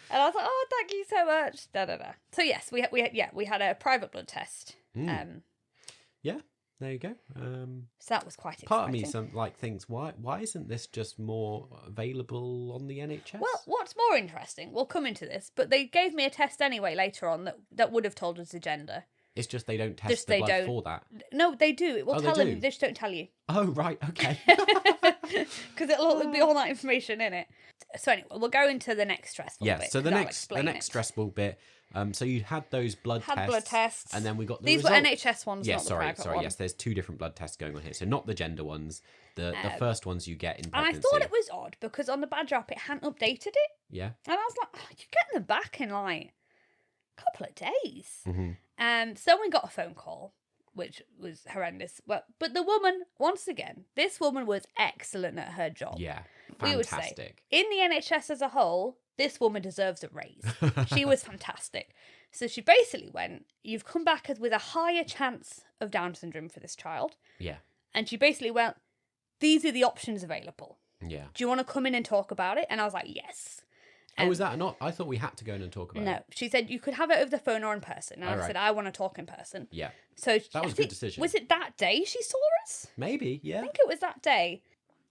And I was like, oh, thank you so much. Da-da-da. So yes, we had a private blood test. Yeah. there you go. So that was quite exciting. Part of me thinks, why isn't this just more available on the NHS? Well, what's more interesting, we'll come into this, but they gave me a test anyway later on that would have told us the gender. It's just they don't test the blood for that. No, they do. It will tell them. They just don't tell you. Oh, right. Okay. Because it'll be all that information in it. So anyway, we'll go into the next stressful bit. Yeah, so the next stressful bit. So you had those blood tests. And then we got the These result. were NHS ones, not the private one. Yes, there's 2 different blood tests going on here. So not the gender ones, the first ones you get in pregnancy. And I thought it was odd because on the badge app it hadn't updated it. Yeah. And I was like, oh, you're getting them back in like a couple of days. Mm-hmm. So we got a phone call, which was horrendous. But the woman, once again, this woman was excellent at her job. Yeah, fantastic. We would say, in the NHS as a whole, this woman deserves a raise. She was fantastic. So she basically went, you've come back with a higher chance of Down syndrome for this child. Yeah. And she basically went, these are the options available. Yeah. Do you want to come in and talk about it? And I was like, yes. Was that not? I thought we had to go in and talk about it. No. She said you could have it over the phone or in person. And I said, I want to talk in person. Yeah. So that was a good decision. Was it that day she saw us? Maybe, yeah. I think it was that day.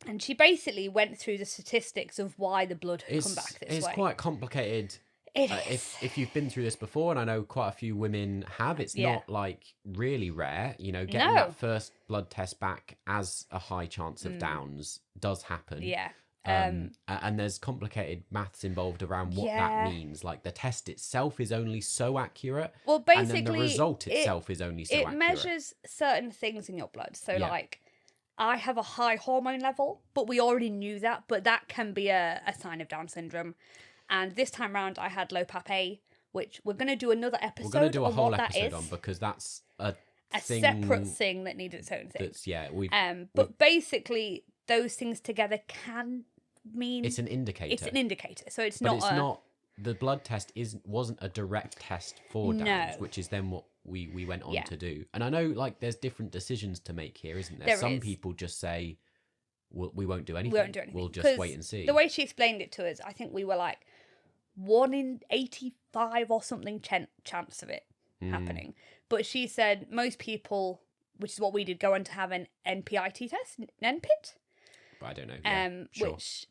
And she basically went through the statistics of why the blood had come back this way. It's quite complicated. It is. If you've been through this before, and I know quite a few women have, it's not like really rare. You know, getting that first blood test back as a high chance of Downs does happen. Yeah. And there's complicated maths involved around what that means. Like the test itself is only so accurate. Well, basically, and then the result itself is only so accurate. It measures certain things in your blood. So, like, I have a high hormone level, but we already knew that. But that can be a sign of Down syndrome. And this time round, I had low PAP-A, which we're going to do another episode. We're going to do a whole episode on because that's a separate thing that needs its own thing. But basically, those things together can mean it's an indicator. It's an indicator, so it's but not. It's not. The blood test wasn't a direct test for Downs, which is then what we went on to do. And I know, like, there's different decisions to make here, isn't there? Some people just say, we won't do anything. We won't do anything. We'll just wait and see. The way she explained it to us, I think we were like 1 in 85 or something chance of it happening. But she said most people, which is what we did, go on to have an NPIT test, NPIT. But I don't know. Which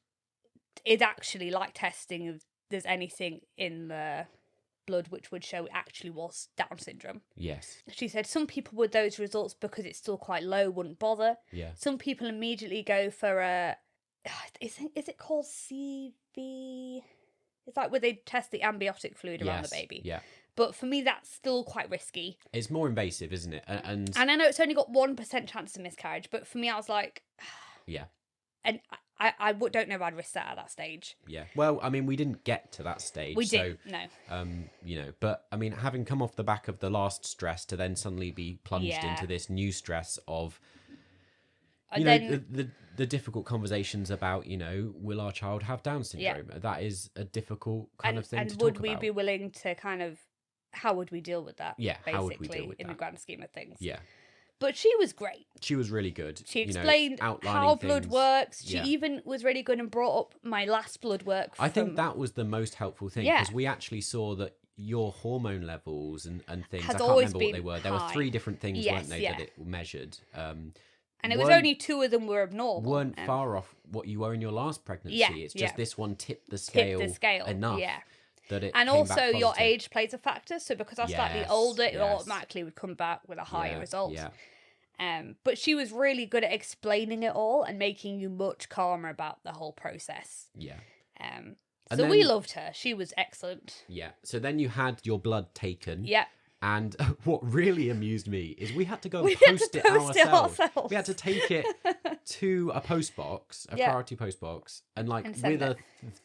is actually like testing if there's anything in the blood which would show it actually was Down syndrome. Yes. She said some people with those results, because it's still quite low, wouldn't bother. Yeah. Some people immediately go for a... Is it called CV? It's like where they test the amniotic fluid around the baby. Yeah. But for me, that's still quite risky. It's more invasive, isn't it? And I know it's only got 1% chance of miscarriage, but for me, I was like... Yeah. And I don't know if I'd risk that at that stage. Yeah. Well, I mean, we didn't get to that stage. We didn't, no. You know, but I mean, having come off the back of the last stress to then suddenly be plunged into this new stress of, you know, the difficult conversations about, you know, will our child have Down syndrome? Yeah. That is a difficult kind of thing to talk about. And would we be willing to kind of, how would we deal with that? Yeah, basically, how would we deal with in that? The grand scheme of things. Yeah. But she was great. She was really good. She explained how blood works. She Yeah. even was really good and brought up my last blood work. I think that was the most helpful thing, because we actually saw that your hormone levels and things, I can't remember what they were. There were 3 different things, weren't they, that it measured. And it was only 2 of them were abnormal. Weren't far off what you were in your last pregnancy. It's just this one tipped the scale enough. Yeah. That it and came also back your positive. age plays a factor. So because I'm slightly older, it automatically would come back with a higher result. Yeah. But she was really good at explaining it all and making you much calmer about the whole process. Yeah. So then, we loved her. She was excellent. Yeah. So then you had your blood taken. Yeah. And what really amused me is we had to go and post it ourselves. We had to take it to a post box, a priority post box, and with a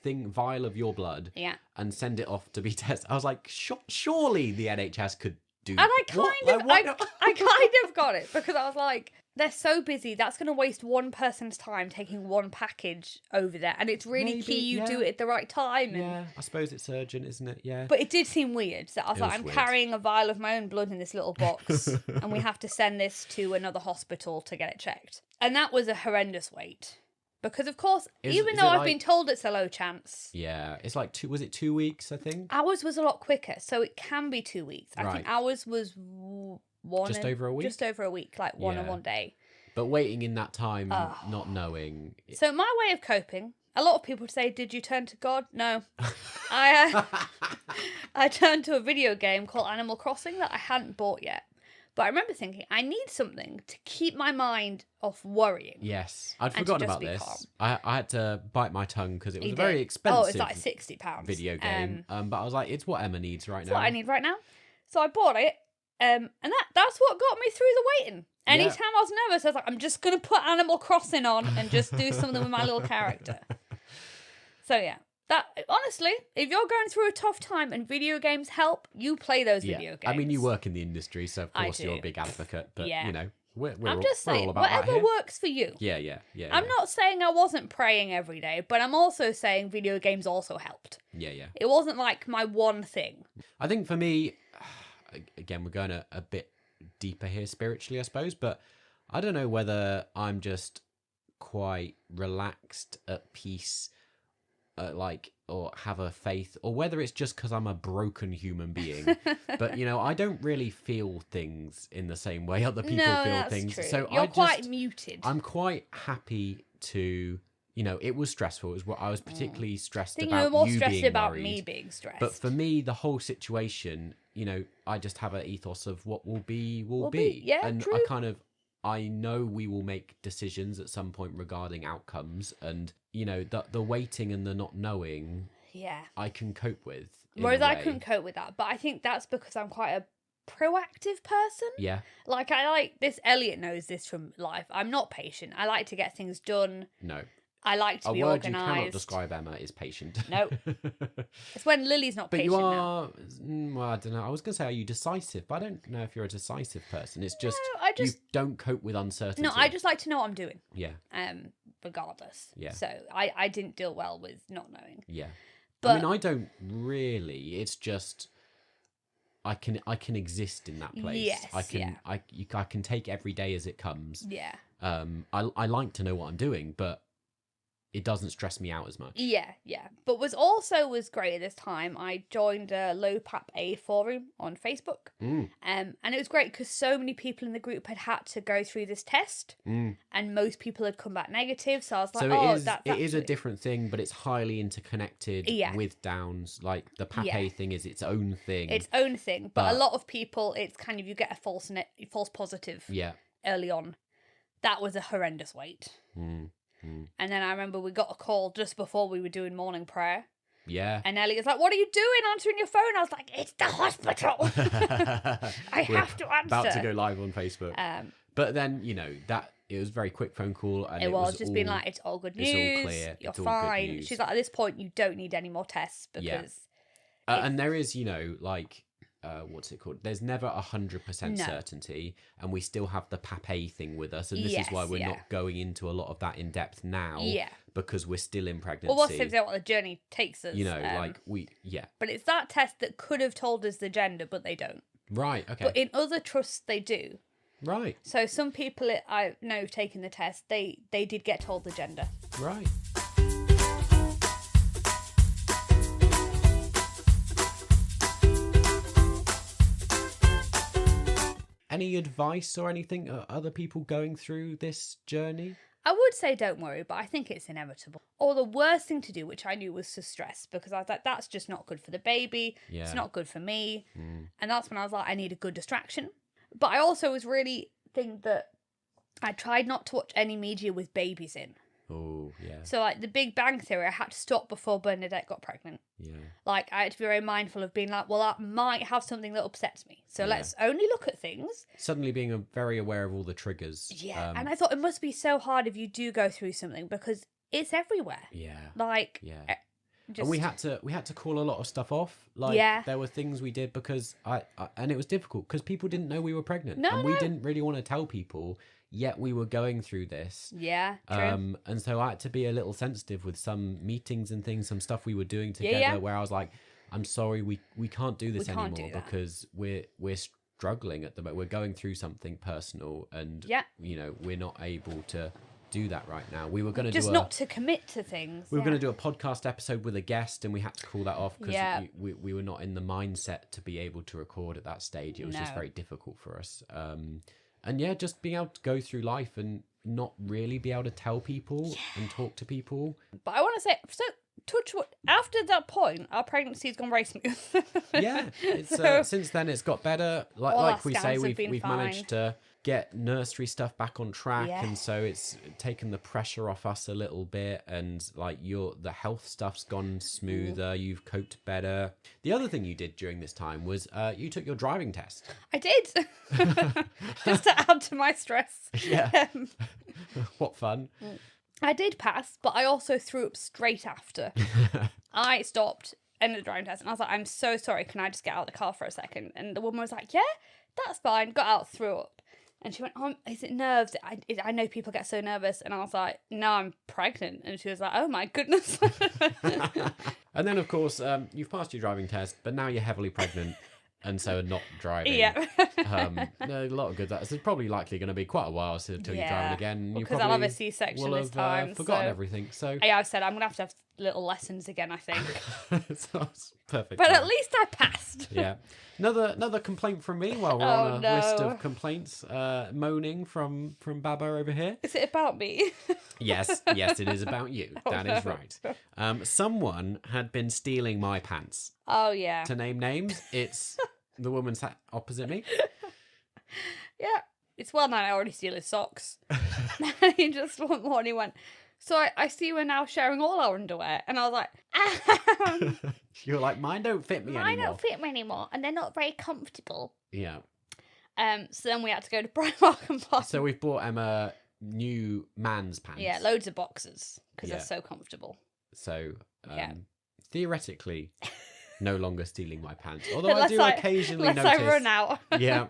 vial of your blood, and send it off to be tested. I was like, surely the NHS could do. And I kind of got it, because I was like, they're so busy. That's going to waste one person's time taking one package over there, and it's really key you do it at the right time. Yeah, I suppose it's urgent, isn't it? Yeah. But it did seem weird. So I was like, I'm carrying a vial of my own blood in this little box, and we have to send this to another hospital to get it checked. And that was a horrendous wait. Because, of course, even though I've been told it's a low chance. Yeah, it's like, was it 2 weeks, I think? Ours was a lot quicker, so it can be 2 weeks. I think ours was Just over a week? Just over a week, like one on one day. But waiting in that time, not knowing. So my way of coping, a lot of people say, did you turn to God? No. I turned to a video game called Animal Crossing that I hadn't bought yet. But I remember thinking, I need something to keep my mind off worrying. Yes. I'd forgotten about this. I had to bite my tongue because it was a very expensive it's like £60 video game. But I was like, it's what Emma needs right now. It's what I need right now. So I bought it. And that's what got me through the waiting. Anytime I was nervous, I was like, I'm just going to put Animal Crossing on and just do something with my little character. So yeah. That honestly, if you're going through a tough time and video games help, you play those video games. I mean, you work in the industry, so of course you're a big advocate. But you know, I'm just saying, all about whatever works for you. Yeah. I'm not saying I wasn't praying every day, but I'm also saying video games also helped. Yeah. It wasn't like my one thing. I think for me, again, we're going a bit deeper here spiritually, I suppose, but I don't know whether I'm just quite relaxed, at peace, or have a faith, or whether it's just because I'm a broken human being. But I don't really feel things in the same way other people feel things. True. So you're quite muted. I'm quite happy to. It was stressful. It was what I was particularly stressed about. You were more you stressed being about worried. me being stressed. But for me, the whole situation, I just have an ethos of what will be. Yeah, and true. I know we will make decisions at some point regarding outcomes, and the waiting and the not knowing. Yeah, I can cope with. Whereas I couldn't cope with that, but I think that's because I'm quite a proactive person. Yeah. Like I like this. Elliot knows this from life. I'm not patient. I like to get things done. No. I like to be organised. organised. A word you cannot describe Emma is patient. No. It's when Lily's not patient now. Well, I don't know. I was going to say, are you decisive? But I don't know if you're a decisive person. It's just, you don't cope with uncertainty. No, I just like to know what I'm doing. Yeah. Regardless. Yeah. So I didn't deal well with not knowing. Yeah. But, I mean, I don't really. It's just, I can exist in that place. Yes. I can take every day as it comes. Yeah. I like to know what I'm doing, but it doesn't stress me out as much. Yeah. But was great at this time. I joined a Low Pap A forum on Facebook. And it was great because so many people in the group had to go through this test. And most people had come back negative. So I was like, it is a different thing, but it's highly interconnected with Downs. Like the Pap A thing is its own thing. But a lot of people, it's kind of, you get a false positive early on. That was a horrendous wait. And then I remember we got a call just before we were doing morning prayer. Yeah. And Elliot was like, what are you doing answering your phone? I was like, it's the hospital. I have to answer. About to go live on Facebook. But then, that it was a very quick phone call. And it was just being like, it's all good news. It's all clear. You're fine. She's like, at this point, you don't need any more tests because... and there is, what's it called? There's never 100% certainty, and we still have the Pap A thing with us, and this is why we're not going into a lot of that in depth now, because we're still in pregnancy. Well, we'll see what the journey takes us. But it's that test that could have told us the gender, but they don't. Right. Okay. But in other trusts, they do. Right. So some people I know taking the test, they did get told the gender. Right. Any advice or anything? Other people going through this journey? I would say don't worry, but I think it's inevitable. Or the worst thing to do, which I knew, was to stress, because I was like, that's just not good for the baby. Yeah. It's not good for me. And that's when I was like, I need a good distraction. But I also was really think that I tried not to watch any media with babies in. Oh, yeah. So, like, the Big Bang Theory, I had to stop before Bernadette got pregnant. Yeah. Like, I had to be very mindful of being like, well, that might have something that upsets me. So let's only look at things. Suddenly being very aware of all the triggers. Yeah. And I thought it must be so hard if you do go through something, because it's everywhere. Yeah. Like... Yeah. And we had to call a lot of stuff off. Like, there were things we did because and it was difficult because people didn't know we were pregnant. We didn't really want to tell people, yet we were going through this. Yeah, true. And so I had to be a little sensitive with some meetings and things, some stuff we were doing together where I was like, I'm sorry, we can't do this anymore because we're struggling at the moment. We're going through something personal and, we're not able to do that right now. We were going to just not to commit to things. We were going to do a podcast episode with a guest, and we had to call that off because we were not in the mindset to be able to record at that stage. It was just very difficult for us. And yeah, just being able to go through life and not really be able to tell people and talk to people. But I want to say, so touch wood, after that point, our pregnancy's gone very smooth. It's since then it's got better. Like we say, we've managed to get nursery stuff back on track, and so it's taken the pressure off us a little bit, and like the health stuff's gone smoother. You've coped better. The other thing you did during this time was you took your driving test. I did. Just to add to my stress. Yeah. What fun. I did pass, but I also threw up straight after. I stopped in the driving test and I was like, I'm so sorry, can I just get out of the car for a second? And the woman was like, yeah, that's fine. Got out, threw up. And she went, oh, is it nerves? I know people get so nervous. And I was like, no, I'm pregnant. And she was like, oh my goodness. And then, of course, you've passed your driving test, but now you're heavily pregnant. And so not driving. Yeah. A lot of good. It's probably likely going to be quite a while until you're driving again. Because I'll have a C-section this time. Forgotten everything. So I said I'm going to have little lessons again, I think. Sounds perfect. But at least I passed. Yeah. Another complaint from me while we're on a list of complaints. Moaning from Baba over here. Is it about me? Yes, it is about you. That is right. Someone had been stealing my pants. Oh, yeah. To name names, it's the woman sat opposite me. Yeah. It's well known I already steal his socks. He just one morning went, so I see we're now sharing all our underwear. And I was like, You were like, mine don't fit me anymore. Mine don't fit me anymore. And they're not very comfortable. Yeah. So then we had to go to Primark and buy. So we've bought Emma new man's pants. Yeah, loads of boxes because they're so comfortable. So theoretically, no longer stealing my pants. Although I do occasionally notice. Unless I run out. Yeah.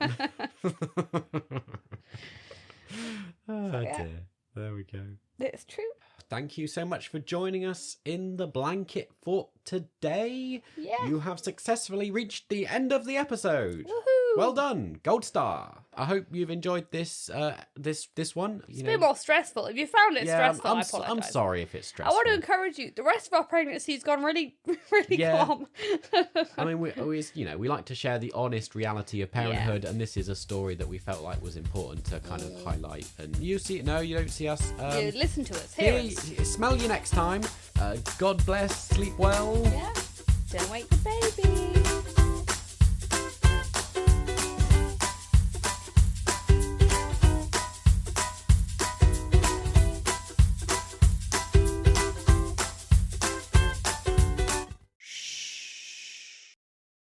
Dear. There we go. It's true. Thank you so much for joining us in the blanket fort today. Yeah. You have successfully reached the end of the episode. Woohoo! Well done. Gold star. I hope you've enjoyed this this one. It's a bit more stressful. If you found it stressful, I apologise. I'm sorry if it's stressful. I want to encourage you. The rest of our pregnancy's gone really, really calm. I mean, we always, we like to share the honest reality of parenthood, and this is a story that we felt like was important to kind of highlight. And you don't see us. You listen to us. Hear us. Smell you next time. God bless. Sleep well. Yeah. Don't wake the baby.